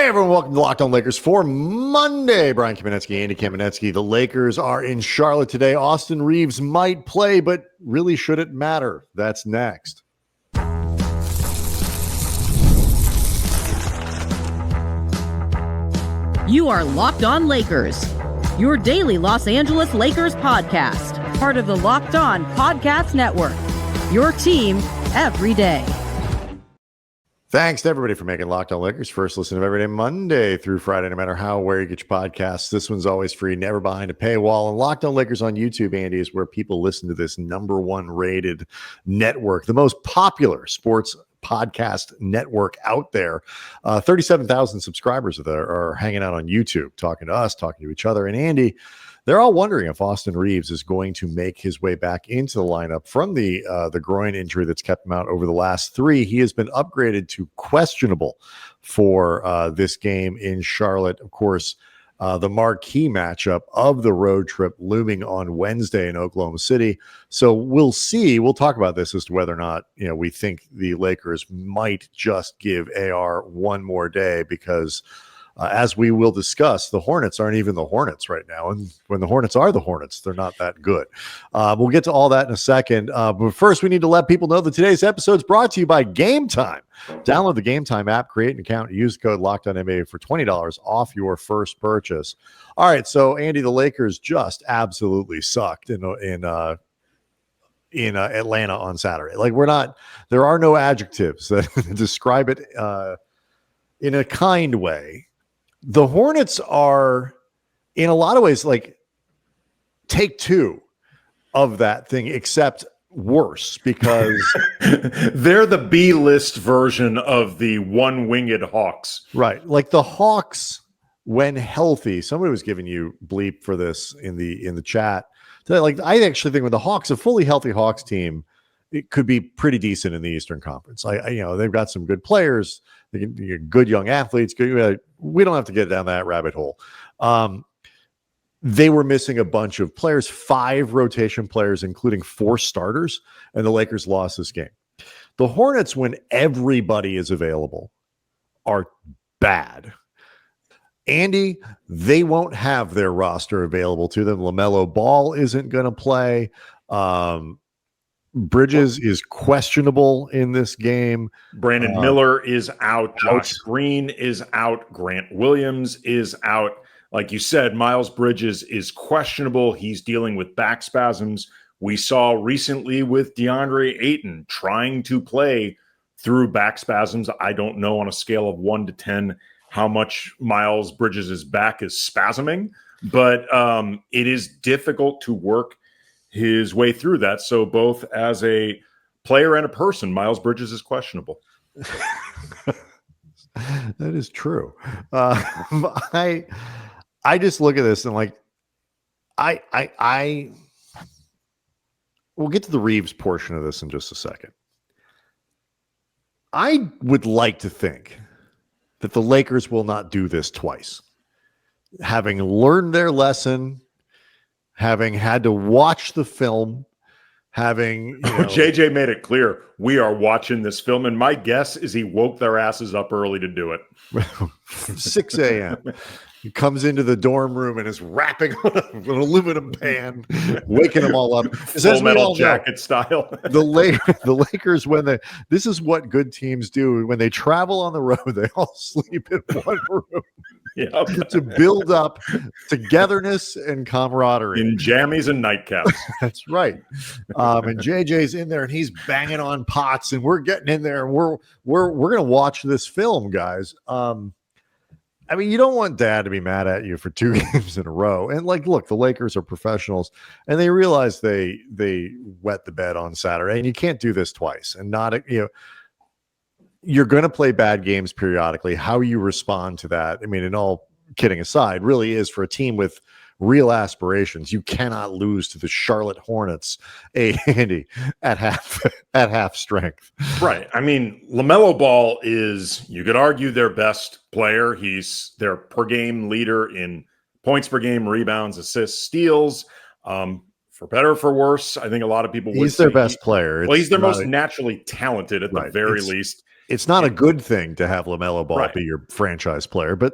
Hey everyone, welcome to Locked On Lakers for Monday. Brian Kamenetsky, Andy Kamenetsky. The Lakers are in Charlotte today. Austin Reaves might play, but really should it matter? That's next. You are Locked On Lakers, your daily Los Angeles Lakers podcast, part of the Locked On Podcast Network, your team every day. Thanks to everybody for making Locked On Lakers first listen of every day, Monday through Friday, no matter how, where you get your podcasts. This one's always free, never behind a paywall. And Locked On Lakers on YouTube, Andy, is where people listen to this number one rated network, the most popular sports podcast network out there. 37,000 subscribers are hanging out on YouTube, talking to us, talking to each other. And Andy, they're all wondering if Austin Reaves is going to make his way back into the lineup from the groin injury that's kept him out over the last three. He has been upgraded to questionable for this game in Charlotte. Of course, the marquee matchup of the road trip looming on Wednesday in Oklahoma City. So we'll see. We'll talk about this as to whether or not we think the Lakers might just give AR one more day because as we will discuss, the Hornets aren't even the Hornets right now. And when the Hornets are the Hornets, they're not that good. We'll get to all that in a second. But first, we need to let people know that today's episode is brought to you by Game Time. Download the Game Time app, create an account, use code LOCKEDONNBA for $20 off your first purchase. All right, so Andy, the Lakers just absolutely sucked in Atlanta on Saturday. Like there are no adjectives that describe it in a kind way. The Hornets are, in a lot of ways, like take two of that thing, except worse because they're the B-list version of the one-winged Hawks. Right. Like the Hawks, when healthy, somebody was giving you bleep for this in the chat. Like, I actually think with the Hawks, a fully healthy Hawks team, it could be pretty decent in the Eastern Conference. They've got some good players, good young athletes. We don't have to get down that rabbit hole. They were missing a bunch of players, 5 rotation players, including 4 starters, and the Lakers lost this game. The Hornets, when everybody is available, are bad. Andy, they won't have their roster available to them. LaMelo Ball isn't going to play. Bridges is questionable in this game. Brandon Miller is out. Josh Green is out. Grant Williams is out. Like you said, Miles Bridges is questionable. He's dealing with back spasms. We saw recently with DeAndre Ayton trying to play through back spasms. I don't know on a scale of 1 to 10 how much Miles Bridges' back is spasming, but it is difficult to work his way through that. So both as a player and a person, Miles Bridges is questionable. That is true. I just look at this and like, we'll get to the Reeves portion of this in just a second. I would like to think that the Lakers will not do this twice. Having learned their lesson, having had to watch the film, JJ made it clear we are watching this film, and my guess is he woke their asses up early to do it. 6 a.m. He comes into the dorm room and is rapping on an aluminum pan, waking them all up. Full Metal Jacket style. The Lakers, this is what good teams do. When they travel on the road, they all sleep in one room. Yep. To build up togetherness and camaraderie. In jammies and nightcaps. That's right. And JJ's in there and he's banging on pots and we're getting in there and we're going to watch this film, guys. I mean, you don't want dad to be mad at you for 2 games in a row. And look, the Lakers are professionals and they realize they wet the bed on Saturday and you can't do this twice and you're going to play bad games periodically. How you respond to that, I mean, and all kidding aside, really is for a team with real aspirations. You cannot lose to the Charlotte Hornets, Andy, at half strength. Right. I mean, LaMelo Ball is, you could argue, their best player. He's their per game leader in points per game, rebounds, assists, steals. For better or for worse, I think a lot of people would say he's their best player. Well, he's their most naturally talented at the very least. It's not a good thing to have LaMelo Ball Right. be your franchise player, but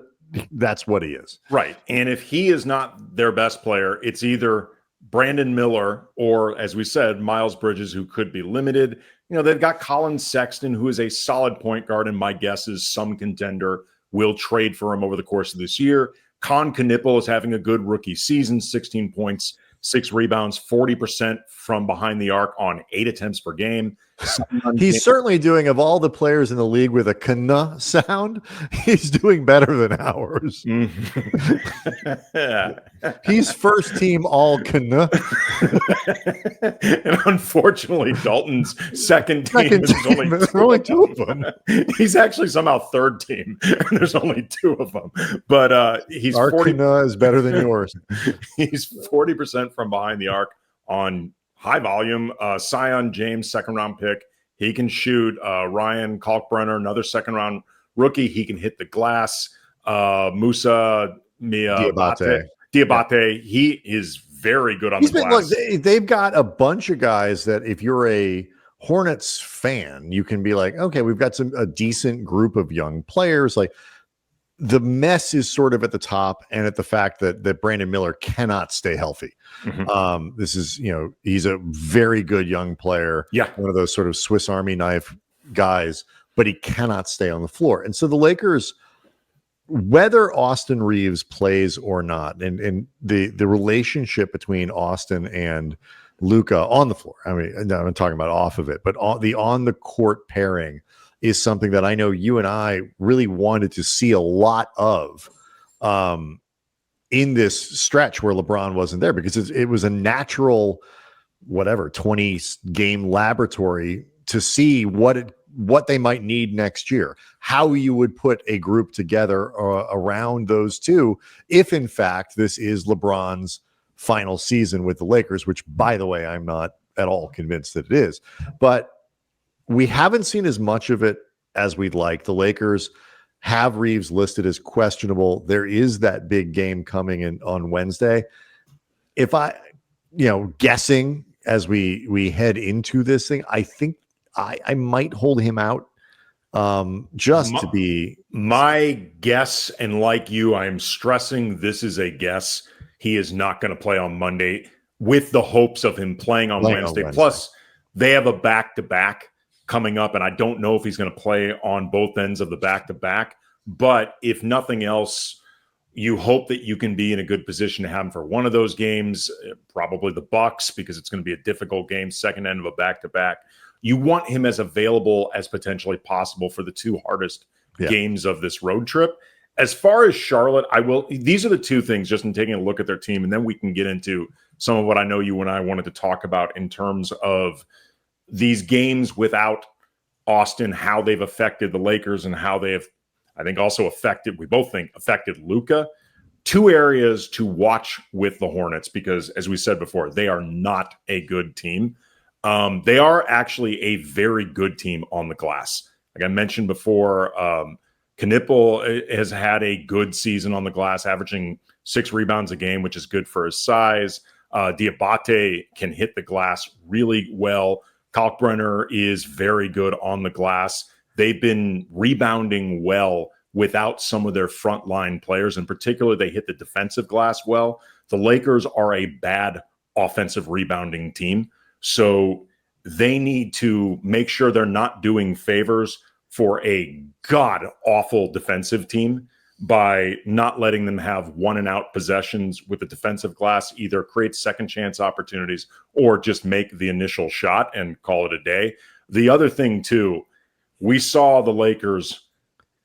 that's what he is. Right. And if he is not their best player, it's either Brandon Miller or, as we said, Miles Bridges, who could be limited. They've got Colin Sexton, who is a solid point guard, and my guess is some contender will trade for him over the course of this year. Con Knipple is having a good rookie season, 16 points, 6 rebounds, 40% from behind the arc on 8 attempts per game. He's certainly doing, of all the players in the league with a kana sound, he's doing better than ours. He's first team all kana. And unfortunately, Dalton's second team, there's only two of them. He's actually somehow third team, and there's only 2 of them. But he's our kana is better than yours. He's 40% from behind the arc on high volume. Sion James, second round pick. He can shoot. Ryan Kalkbrenner, another second round rookie. He can hit the glass. Musa Diabate. Yeah. He is very good on the glass. Look, they've got a bunch of guys that if you're a Hornets fan, you can be like, okay, we've got a decent group of young players. Like, the mess is sort of at the top, and at the fact that Brandon Miller cannot stay healthy. Mm-hmm. This is, he's a very good young player. Yeah. One of those sort of Swiss Army knife guys, but he cannot stay on the floor. And so the Lakers, whether Austin Reaves plays or not, and the relationship between Austin and Luka on the floor, I mean, I'm talking about off of it, but on the court pairing is something that I know you and I really wanted to see a lot of in this stretch where LeBron wasn't there, because it was a natural, 20 game laboratory to see what they might need next year, how you would put a group together around those two, if in fact this is LeBron's final season with the Lakers, which, by the way, I'm not at all convinced that it is. But we haven't seen as much of it as we'd like. The Lakers have Reaves listed as questionable. There is that big game coming in on Wednesday. If I, guessing as we head into this thing, I think I might hold him out to be my guess. And like you, I'm stressing this is a guess. He is not going to play on Monday with the hopes of him playing on Wednesday. Plus, they have a back-to-back coming up, and I don't know if he's going to play on both ends of the back-to-back. But if nothing else, you hope that you can be in a good position to have him for one of those games, probably the Bucks, because it's going to be a difficult game, second end of a back-to-back. You want him as available as potentially possible for the 2 hardest games of this road trip. As far as Charlotte, these are the 2 things, just in taking a look at their team, and then we can get into some of what I know you and I wanted to talk about in terms of these games without Austin, how they've affected the Lakers and how they have, I think, also affected Luka. 2 areas to watch with the Hornets, because as we said before, they are not a good team. They are actually a very good team on the glass. Like I mentioned before, Knipple has had a good season on the glass, averaging 6 rebounds a game, which is good for his size. Diabate can hit the glass really well. Kalkbrenner is very good on the glass. They've been rebounding well without some of their frontline players. In particular, they hit the defensive glass well. The Lakers are a bad offensive rebounding team, so they need to make sure they're not doing favors for a god-awful defensive team by not letting them have one-and-out possessions with the defensive glass, either create second-chance opportunities or just make the initial shot and call it a day. The other thing, too, we saw the Lakers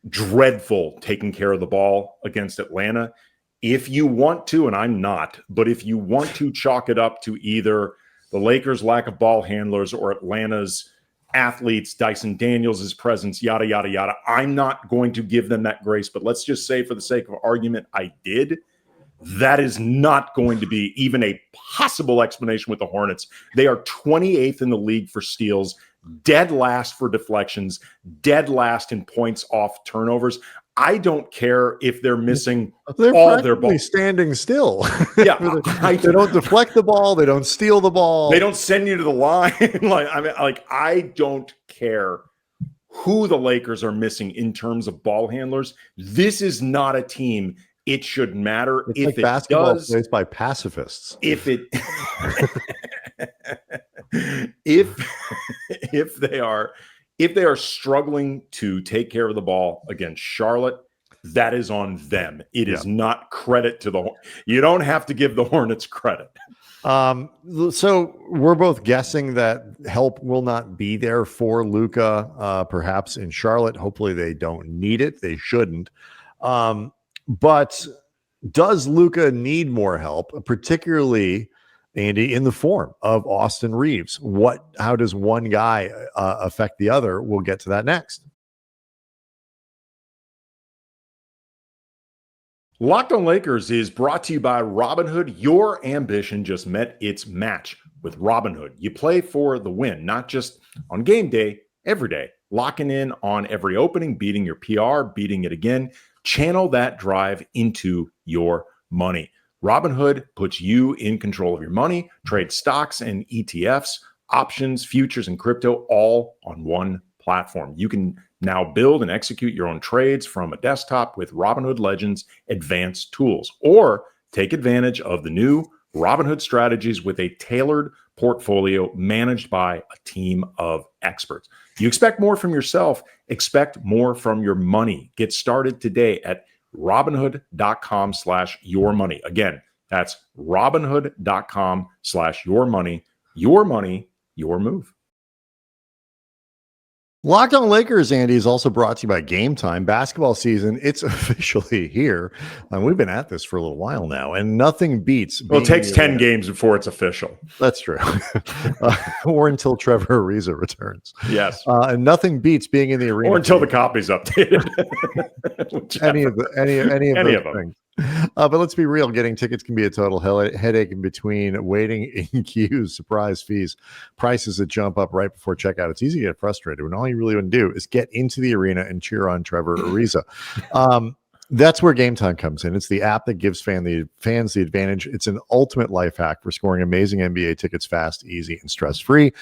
dreadful taking care of the ball against Atlanta. If you want to, and I'm not, but if you want to chalk it up to either the Lakers' lack of ball handlers or Atlanta's athletes, Dyson Daniels' presence, yada, yada, yada, I'm not going to give them that grace. But let's just say, for the sake of argument, I did. That is not going to be even a possible explanation with the Hornets. They are 28th in the league for steals, dead last for deflections, dead last in points off turnovers. I don't care if they're missing all their balls. Standing still. Yeah. They don't deflect the ball. They don't steal the ball. They don't send you to the line. I don't care who the Lakers are missing in terms of ball handlers, this is not a team it should matter. It's if like it basketball does, plays by pacifists. if it if they are struggling to take care of the ball against Charlotte, that is on them. It is not credit to you don't have to give the Hornets credit. So we're both guessing that help will not be there for Luka, perhaps in Charlotte. Hopefully they don't need it. They shouldn't. But does Luka need more help, particularly, Andy, in the form of Austin Reaves? How does one guy affect the other? We'll get to that next. Locked on Lakers is brought to you by Robinhood. Your ambition just met its match with Robinhood. You play for the win, not just on game day, every day. Locking in on every opening, beating your PR, beating it again. Channel that drive into your money. Robinhood puts you in control of your money. Trade stocks and ETFs, options, futures, and crypto all on one platform. You can now build and execute your own trades from a desktop with Robinhood Legends advanced tools, or take advantage of the new Robinhood strategies with a tailored portfolio managed by a team of experts. You expect more from yourself, expect more from your money. Get started today at Robinhood.com/yourmoney. Again, that's Robinhood.com/yourmoney. Your money, your move. Locked on Lakers, Andy, is also brought to you by Game Time. Basketball season, it's officially here. We've been at this for a little while now, and nothing beats. Well, it takes 10 games before it's official. That's true. Or until Trevor Ariza returns. Yes. And nothing beats being in the arena. Or until the copy's updated. any of those them. Things. But let's be real. Getting tickets can be a total headache in between waiting in queues, surprise fees, prices that jump up right before checkout. It's easy to get frustrated when all you really want to do is get into the arena and cheer on Trevor Ariza. That's where Game Time comes in. It's the app that gives fans the advantage. It's an ultimate life hack for scoring amazing NBA tickets fast, easy, and stress-free.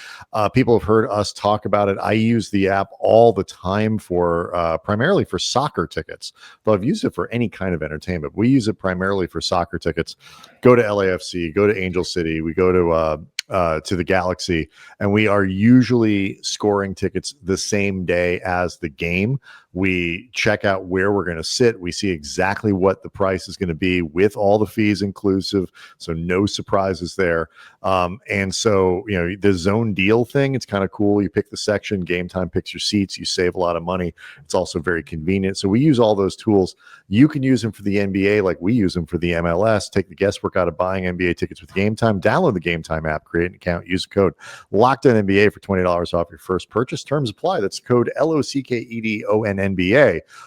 People have heard us talk about it. I use the app all the time for primarily for soccer tickets, though I've used it for any kind of entertainment. We use it primarily for soccer tickets. Go to LAFC, go to Angel City, we go to the Galaxy, and we are usually scoring tickets the same day as the game. We check out where we're going to sit. We see exactly what the price is going to be with all the fees inclusive, so no surprises there. And so, the zone deal thing, it's kind of cool. You pick the section, Game Time picks your seats, you save a lot of money. It's also very convenient. So we use all those tools. You can use them for the NBA like we use them for the MLS. Take the guesswork out of buying NBA tickets with Game Time. Download the Game Time app, create an account, use the code LOCKEDONNBA for $20 off your first purchase. Terms apply. That's code LOCKEDONNBA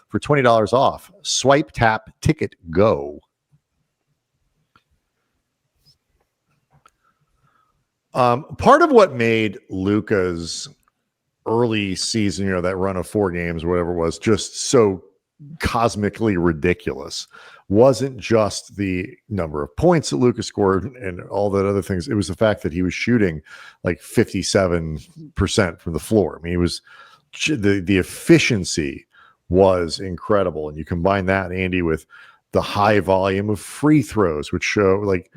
for $20 off. Swipe, tap, ticket, go. Part of what made Luka's early season, that run of 4 games, or whatever it was, just so cosmically ridiculous wasn't just the number of points that Luka scored and all that other things. It was the fact that he was shooting like 57% from the floor. I mean, he was the efficiency was incredible. And you combine that, Andy, with the high volume of free throws, which show like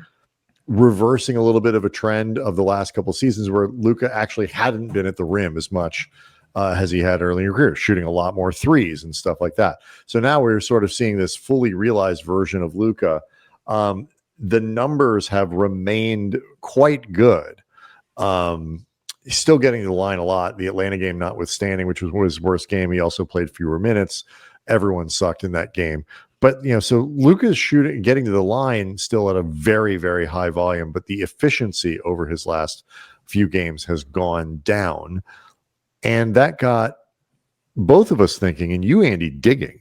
reversing a little bit of a trend of the last couple of seasons where Luka actually hadn't been at the rim as much as he had early in his career, shooting a lot more threes and stuff like that. So now we're sort of seeing this fully realized version of Luka. The numbers have remained quite good. He's still getting to the line a lot. The Atlanta game notwithstanding, which was his worst game. He also played fewer minutes. Everyone sucked in that game. But, so Luka's getting to the line still at a very, very high volume, but the efficiency over his last few games has gone down. And that got both of us thinking, and you, Andy, digging.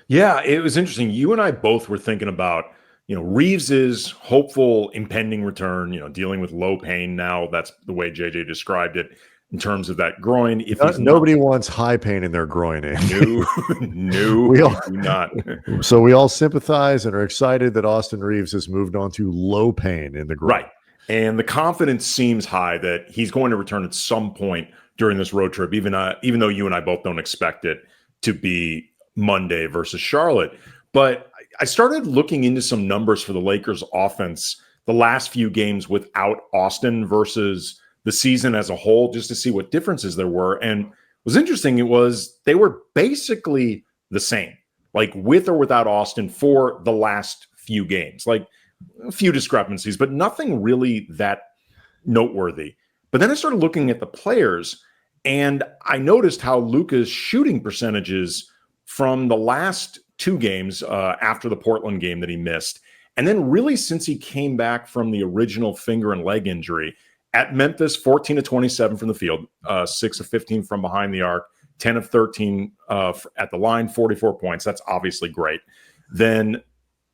Yeah, it was interesting. You and I both were thinking about, Reeves's hopeful impending return, dealing with low pain now. That's the way JJ described it in terms of that groin. Nobody wants high pain in their groin. No, we all do not. So we all sympathize and are excited that Austin Reaves has moved on to low pain in the groin. Right. And the confidence seems high that he's going to return at some point during this road trip, even though you and I both don't expect it to be Monday versus Charlotte. But I started looking into some numbers for the Lakers offense the last few games without Austin versus the season as a whole, just to see what differences there were. And what was interesting, they were basically the same, like with or without Austin for the last few games, like a few discrepancies, but nothing really that noteworthy. But then I started looking at the players, and I noticed how Luka's shooting percentages from the last two games after the Portland game that he missed, and then really since he came back from the original finger and leg injury at Memphis, 14 of 27 from the field, 6 of 15 from behind the arc, 10 of 13 at the line, 44 points. That's obviously great. Then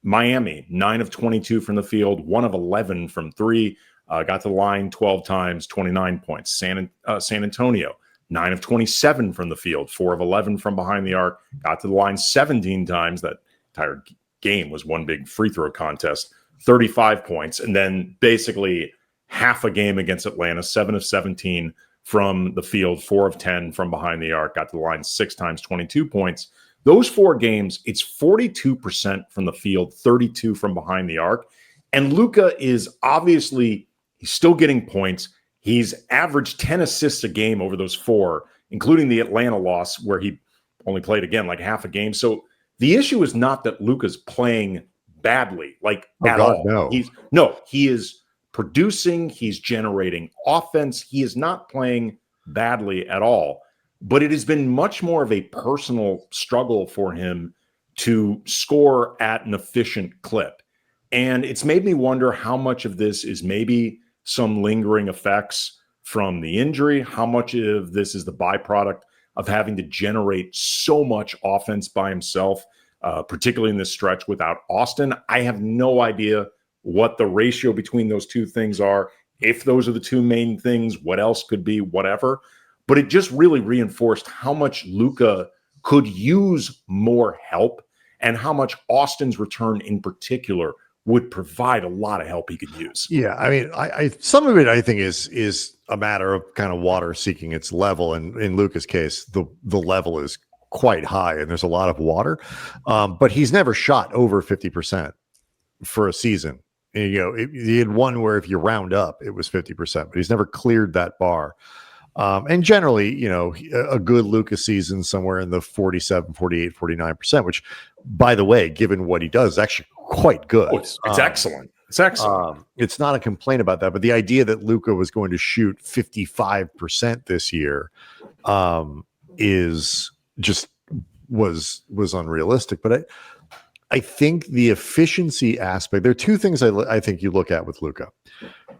Miami, 9 of 22 from the field, 1 of 11 from three, got to the line 12 times, 29 points. San Antonio, 9 of 27 from the field, 4 of 11 from behind the arc, got to the line 17 times. That entire game was one big free throw contest, 35 points. And then basically half a game against Atlanta, 7 of 17 from the field, 4 of 10 from behind the arc, got to the line 6 times, 22 points. Those 4 games, it's 42% from the field, 32 from behind the arc. And Luka is obviously, he's still getting points. He's averaged 10 assists a game over those 4, including the Atlanta loss where he only played again like half a game. So the issue is not that Luka's playing badly, like at all. He is producing, he's generating offense. He is not playing badly at all. But it has been much more of a personal struggle for him to score at an efficient clip. And it's made me wonder how much of this is maybe some lingering effects from the injury, how much of this is the byproduct of having to generate so much offense by himself, particularly in this stretch without Austin. I have no idea what the ratio between those two things are. If those are the two main things, what else could be, whatever. But it just really reinforced how much Luka could use more help and how much Austin's return in particular would provide a lot of help he could use. Yeah, I mean, I some of it I think is a matter of kind of water seeking its level, and in Luka's case, the level is quite high, and there's a lot of water. But he's never shot over 50% for a season. And, he had one where if you round up, it was 50%, but he's never cleared that bar. And generally, a good Luka season somewhere in the 47, 48, 49%, which, by the way, given what he does, is actually quite good. Oh, it's excellent. It's excellent. It's not a complaint about that, but the idea that Luka was going to shoot 55% this year was unrealistic. But I think the efficiency aspect, there are two things I think you look at with Luka.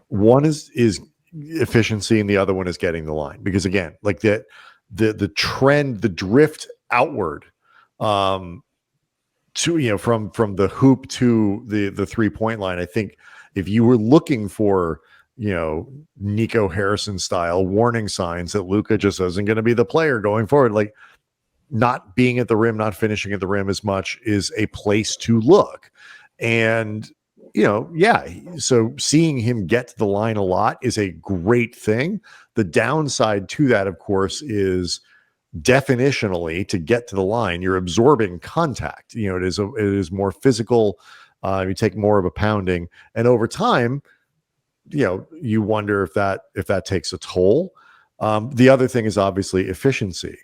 One is efficiency, and the other one is getting the line, because again, like the trend, the drift outward to from the hoop to the 3-point line. I think if you were looking for Nico Harrison style warning signs that Luka just isn't going to be the player going forward, like not being at the rim, not finishing at the rim as much, is a place to look. And so seeing him get to the line a lot is a great thing. The downside to that, of course, is definitionally, to get to the line, you're absorbing contact. It is more physical. You take more of a pounding, and over time, you wonder if that takes a toll. The other thing is obviously efficiency,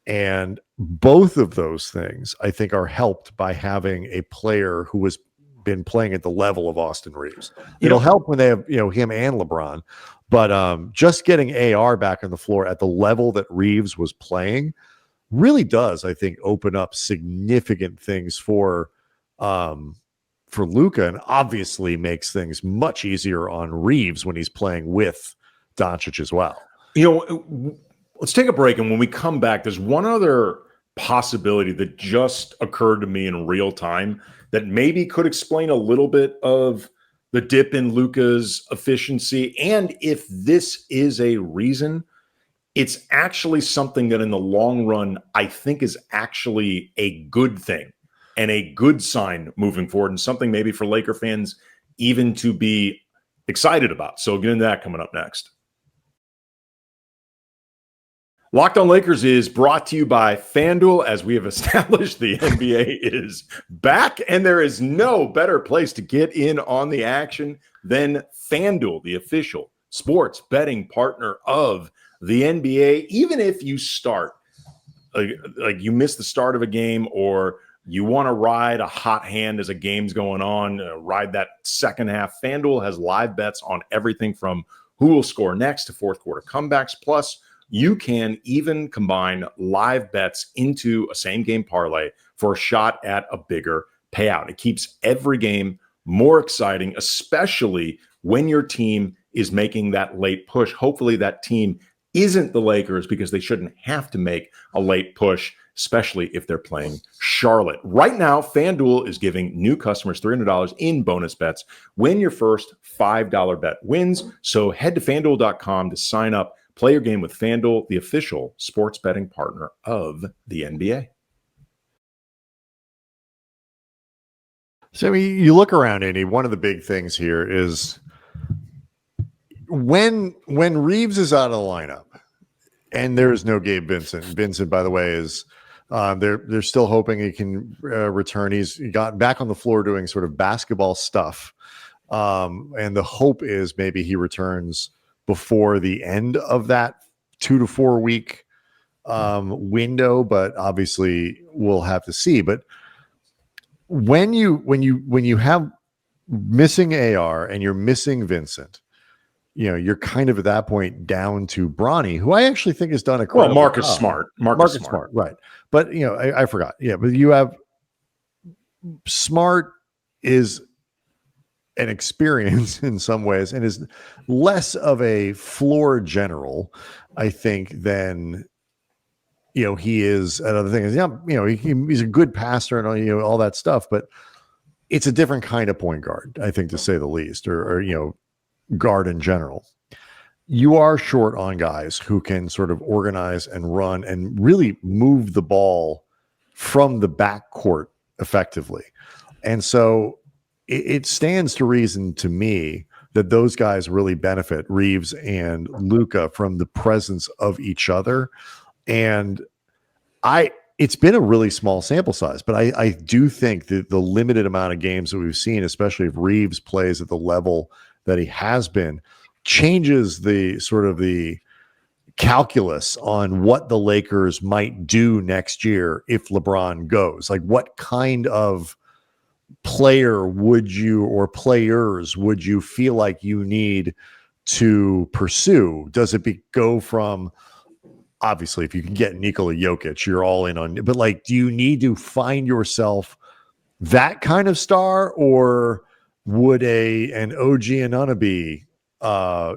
and both of those things I think are helped by having a player who has been playing at the level of Austin Reaves. It'll help when they have him and LeBron, but just getting AR back on the floor at the level that Reaves was playing really does, I think, open up significant things for Luka, and obviously makes things much easier on Reaves when he's playing with Dončić as well. Let's take a break, and when we come back, there's one other possibility that just occurred to me in real time that maybe could explain a little bit of the dip in Luka's efficiency. And if this is a reason, it's actually something that in the long run, I think is actually a good thing and a good sign moving forward, and something maybe for Laker fans even to be excited about. So we'll get into that coming up next. Locked on Lakers is brought to you by FanDuel. As we have established, the NBA is back, and there is no better place to get in on the action than FanDuel, the official sports betting partner of the NBA. Even if you start, like you miss the start of a game, or you want to ride a hot hand as a game's going on, ride that second half, FanDuel has live bets on everything from who will score next to fourth quarter comebacks. Plus, you can even combine live bets into a same game parlay for a shot at a bigger payout. It keeps every game more exciting, especially when your team is making that late push. Hopefully that team isn't the Lakers, because they shouldn't have to make a late push, especially if they're playing Charlotte. Right now, FanDuel is giving new customers $300 in bonus bets when your first $5 bet wins. So head to FanDuel.com to sign up. Play your game with FanDuel, the official sports betting partner of the NBA. So I mean, you look around, Andy, one of the big things here is when Reaves is out of the lineup and there's no Gabe Vincent. Vincent, by the way, is they're still hoping he can return. He got back on the floor doing sort of basketball stuff. And the hope is maybe he returns before the end of that 2 to 4 week window, but obviously we'll have to see. But when you have missing AR and you're missing Vincent, you're kind of at that point down to Bronny, who I actually think has done a well. Marcus Smart, Marcus Smart, right? But I forgot. Yeah, but you have Smart is an experience in some ways and is less of a floor general, I think, than he is. Another thing is, he's a good passer and all that stuff, but it's a different kind of point guard, I think, to say the least, or guard in general. You are short on guys who can sort of organize and run and really move the ball from the backcourt effectively. And so it stands to reason to me that those guys really benefit, Reaves and Luka, from the presence of each other. And it's been a really small sample size, but I do think that the limited amount of games that we've seen, especially if Reaves plays at the level that he has been, changes the sort of the calculus on what the Lakers might do next year if LeBron goes. Like, what kind of player would you, or players would you feel like you need to pursue? Does it go from, obviously, if you can get Nikola Jokic, you're all in on, but like, do you need to find yourself that kind of star, or would an OG Anunoby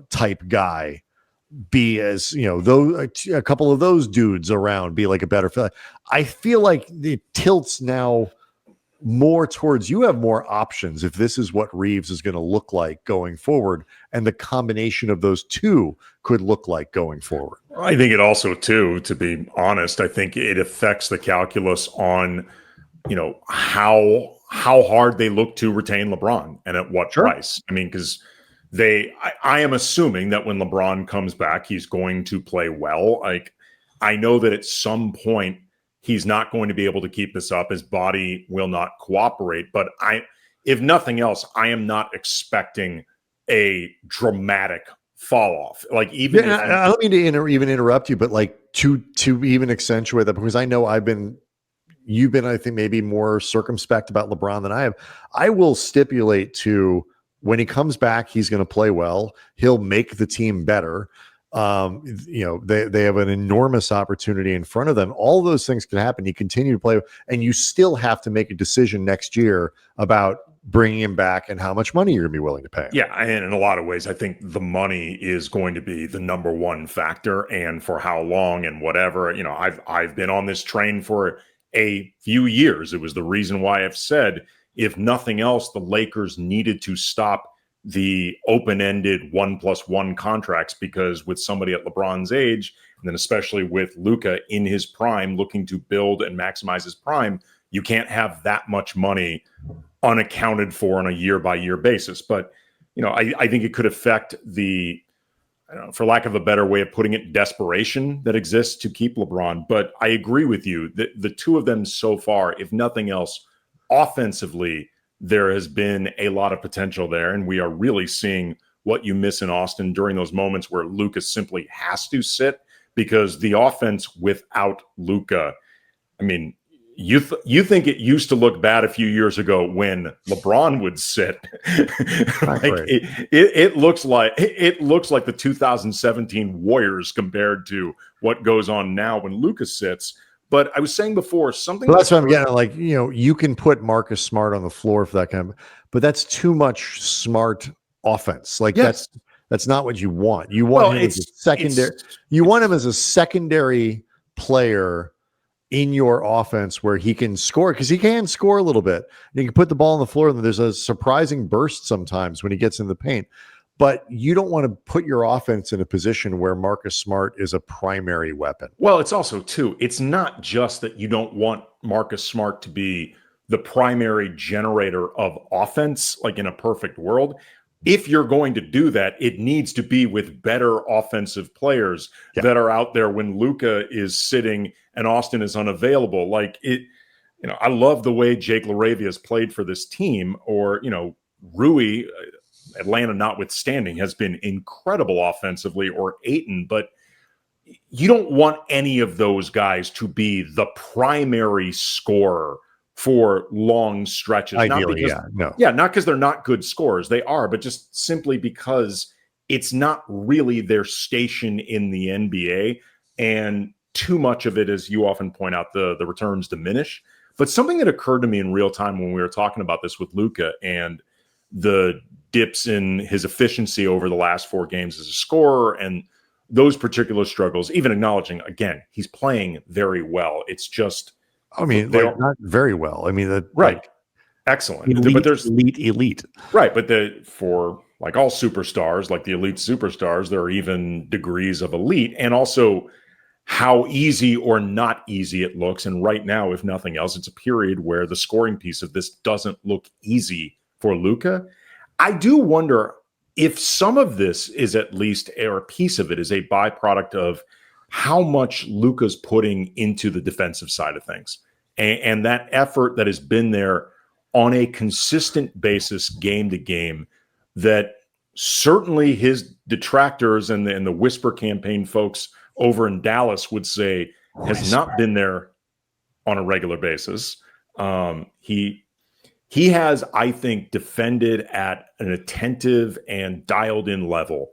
type guy be, as a couple of those dudes around, be like a better fit? I feel like the tilts now more towards, you have more options if this is what Reaves is going to look like going forward, and the combination of those two could look like going forward. I think it also, too, to be honest, I think it affects the calculus on, how hard they look to retain LeBron and at what price. I mean, because I am assuming that when LeBron comes back, he's going to play well. Like, I know that at some point he's not going to be able to keep this up. His body will not cooperate. But if nothing else, I am not expecting a dramatic fall off. Like, even I don't mean to even interrupt you, but like to even accentuate that, because I know you've been, I think, maybe more circumspect about LeBron than I have. I will stipulate to, when he comes back, he's going to play well. He'll make the team better. They have an enormous opportunity in front of them. All those things can happen. You continue to play, and you still have to make a decision next year about bringing him back and how much money you're going to be willing to pay him. Yeah, and in a lot of ways, I think the money is going to be the number one factor, and for how long and whatever. I've been on this train for a few years. It was the reason why I've said, if nothing else, the Lakers needed to stop the open-ended 1+1 contracts, because with somebody at LeBron's age, and then especially with Luka in his prime, looking to build and maximize his prime, you can't have that much money unaccounted for on a year-by-year basis. But, I think it could affect the for lack of a better way of putting it, desperation that exists to keep LeBron. But I agree with you that the two of them so far, if nothing else, offensively, there has been a lot of potential there. And we are really seeing what you miss in Austin during those moments where Luka simply has to sit, because the offense without Luka, I mean, you think it used to look bad a few years ago when LeBron would sit. It looks like the 2017 Warriors compared to what goes on now when Luka sits. But I was saying before, something that's what I'm getting. Like, you can put Marcus Smart on the floor for that kind of, but that's too much Smart offense. Like, yes. that's not what you want. You want him as a secondary. You want him as a secondary player in your offense where he can score, because he can score a little bit. And you can put the ball on the floor, and there's a surprising burst sometimes when he gets in the paint. But you don't want to put your offense in a position where Marcus Smart is a primary weapon. Well, it's also, too, it's not just that you don't want Marcus Smart to be the primary generator of offense, like in a perfect world. If you're going to do that, it needs to be with better offensive players that are out there when Luka is sitting and Austin is unavailable. Like, I love the way Jake LaRavia has played for this team, or, Rui, Atlanta notwithstanding, has been incredible offensively, or Ayton, but you don't want any of those guys to be the primary scorer for long stretches. Ideally, not because they're not good scorers. They are, but just simply because it's not really their station in the NBA. And too much of it, as you often point out, the returns diminish. But something that occurred to me in real time when we were talking about this with Luka and the dips in his efficiency over the last 4 games as a scorer and those particular struggles, even acknowledging, again, he's playing very well. It's just, not very well. Right. Excellent. Elite, but there's elite. Right. But for like all superstars, like the elite superstars, there are even degrees of elite, and also how easy or not easy it looks. And right now, if nothing else, it's a period where the scoring piece of this doesn't look easy for Luka. I do wonder if some of this is at least, or a piece of it is a byproduct of how much Luka's putting into the defensive side of things, and that effort that has been there on a consistent basis, game to game, that certainly his detractors and the Whisper campaign folks over in Dallas would say has not been there on a regular basis. He has, I think, defended at an attentive and dialed in level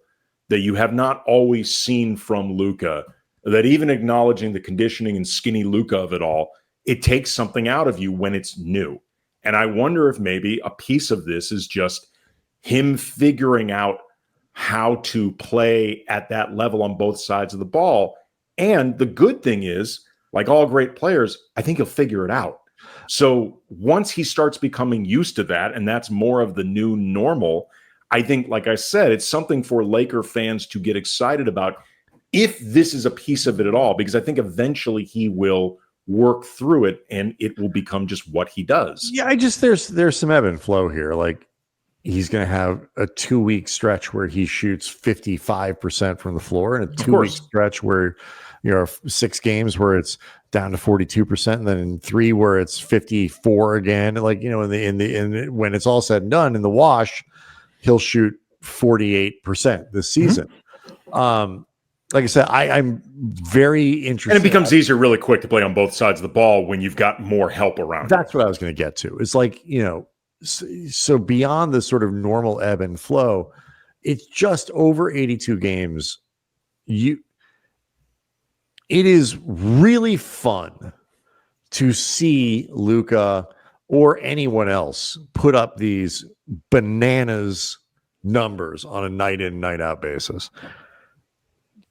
that you have not always seen from Luka, that even acknowledging the conditioning and skinny Luka of it all, it takes something out of you when it's new. And I wonder if maybe a piece of this is just him figuring out how to play at that level on both sides of the ball. And the good thing is, like all great players, I think he'll figure it out. So once he starts becoming used to that, and that's more of the new normal, I think, like I said, it's something for Laker fans to get excited about, if this is a piece of it at all, because I think eventually he will work through it and it will become just what he does. Yeah, there's some ebb and flow here. Like, he's going to have a 2-week stretch where he shoots 55% from the floor, and a 2-week stretch where, 6 games where it's down to 42%, and then in 3 where it's 54 again. Like, when it's all said and done in the wash, he'll shoot 48% this season. Like I said, I'm very interested. And it becomes easier really quick to play on both sides of the ball when you've got more help around. That's what I was going to get to. It's like, so beyond the sort of normal ebb and flow, it's just over 82 games. It is really fun to see Luka or anyone else put up these bananas numbers on a night in, night out basis.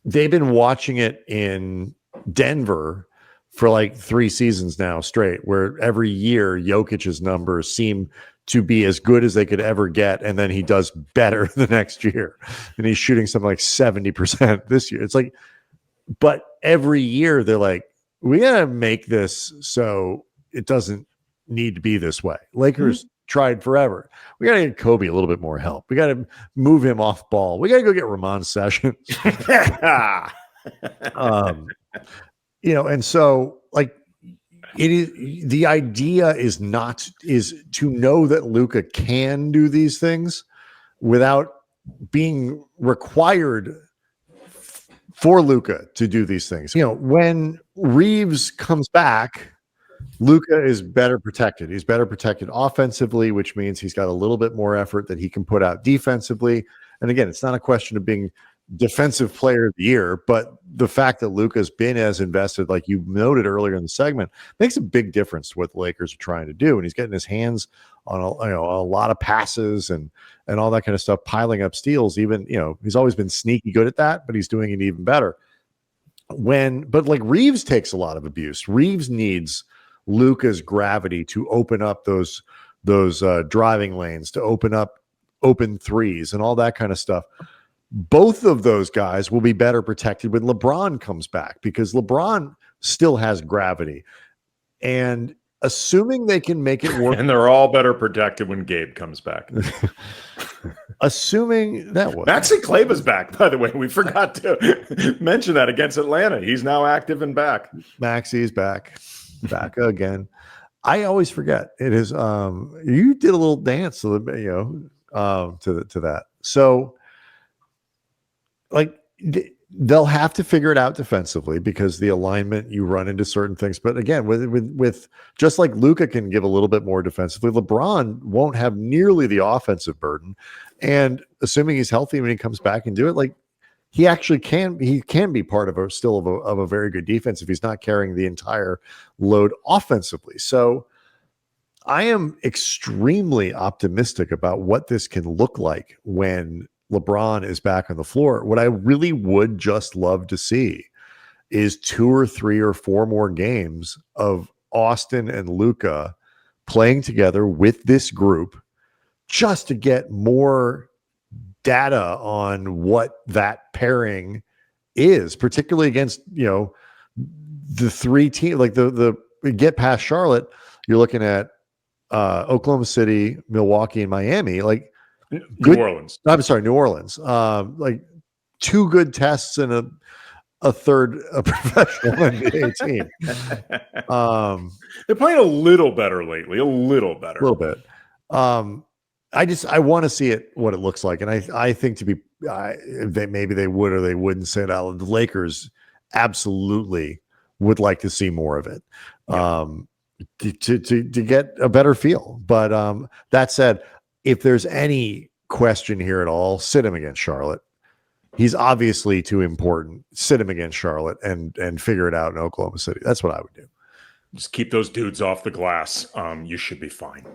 They've been watching it in Denver for like 3 seasons now straight, where every year Jokic's numbers seem to be as good as they could ever get, and then he does better the next year, and he's shooting something like 70% this year. It's like, but every year they're like, we gotta make this so it doesn't need to be this way. Lakers tried forever. We got to get Kobe a little bit more help. We got to move him off ball. We got to go get Ramon Sessions. And so like it is, the idea is to know that Luka can do these things without being required for Luka to do these things. When Reaves comes back, Luka is better protected. He's better protected offensively, which means he's got a little bit more effort that he can put out defensively. And again, it's not a question of being defensive player of the year, but the fact that Luka's been as invested, like you noted earlier in the segment, makes a big difference to what the Lakers are trying to do. And he's getting his hands on a lot of passes and all that kind of stuff, piling up steals. Even, he's always been sneaky good at that, but he's doing it even better. But like Reaves takes a lot of abuse. Reaves needs Luka's gravity to open up those driving lanes, to open up open threes and all that kind of stuff. Both of those guys will be better protected when LeBron comes back, because LeBron still has gravity. And assuming they can make it work. And they're all better protected when Gabe comes back. Assuming that was. Maxi Kleber's back, by the way. We forgot to mention that against Atlanta. He's now active and back. Maxi's back again. I always forget. It is you did a little dance to that. So like they'll have to figure it out defensively, because the alignment, you run into certain things. But again, with just like Luka can give a little bit more defensively, LeBron won't have nearly the offensive burden. And assuming he's healthy when he comes back and do it, like he actually can be part of a very good defense if he's not carrying the entire load offensively. So I am extremely optimistic about what this can look like when LeBron is back on the floor. What I really would just love to see is 2 or 3 or 4 more games of Austin and Luka playing together with this group, just to get more data on what that pairing is, particularly against, the 3 teams, like the get past Charlotte, you're looking at Oklahoma City, Milwaukee, and Miami. Like New Orleans. I'm sorry, New Orleans. Like 2 good tests and a third professional NBA team. They're playing a little better lately. A little better. A little bit. I want to see what it looks like, and I think maybe they would or they wouldn't say it out. The Lakers absolutely would like to see more of it. Yeah. To get a better feel. But that said, if there's any question here at all, sit him against Charlotte. He's obviously too important. Sit him against Charlotte and figure it out in Oklahoma City. That's what I would do. Just keep those dudes off the glass. You should be fine.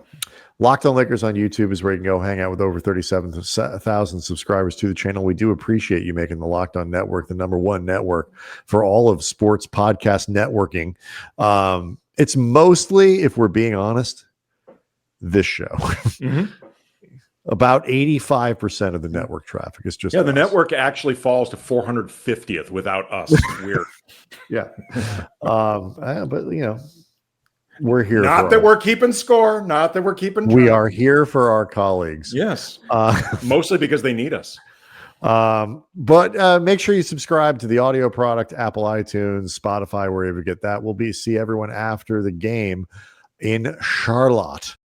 Locked On Lakers on YouTube is where you can go hang out with over 37,000 subscribers to the channel. We do appreciate you making the Locked On Network the #1 network for all of sports podcast networking. It's mostly, if we're being honest, this show. Mm-hmm. About 85% of the network traffic is just the network actually falls to 450th without us. It's weird. Yeah. But we're here. Not that we're keeping score. Not that we're keeping track. We are here for our colleagues. Yes. Mostly because they need us. But make sure you subscribe to the audio product, Apple, iTunes, Spotify, wherever you get that. We'll see everyone after the game in Charlotte.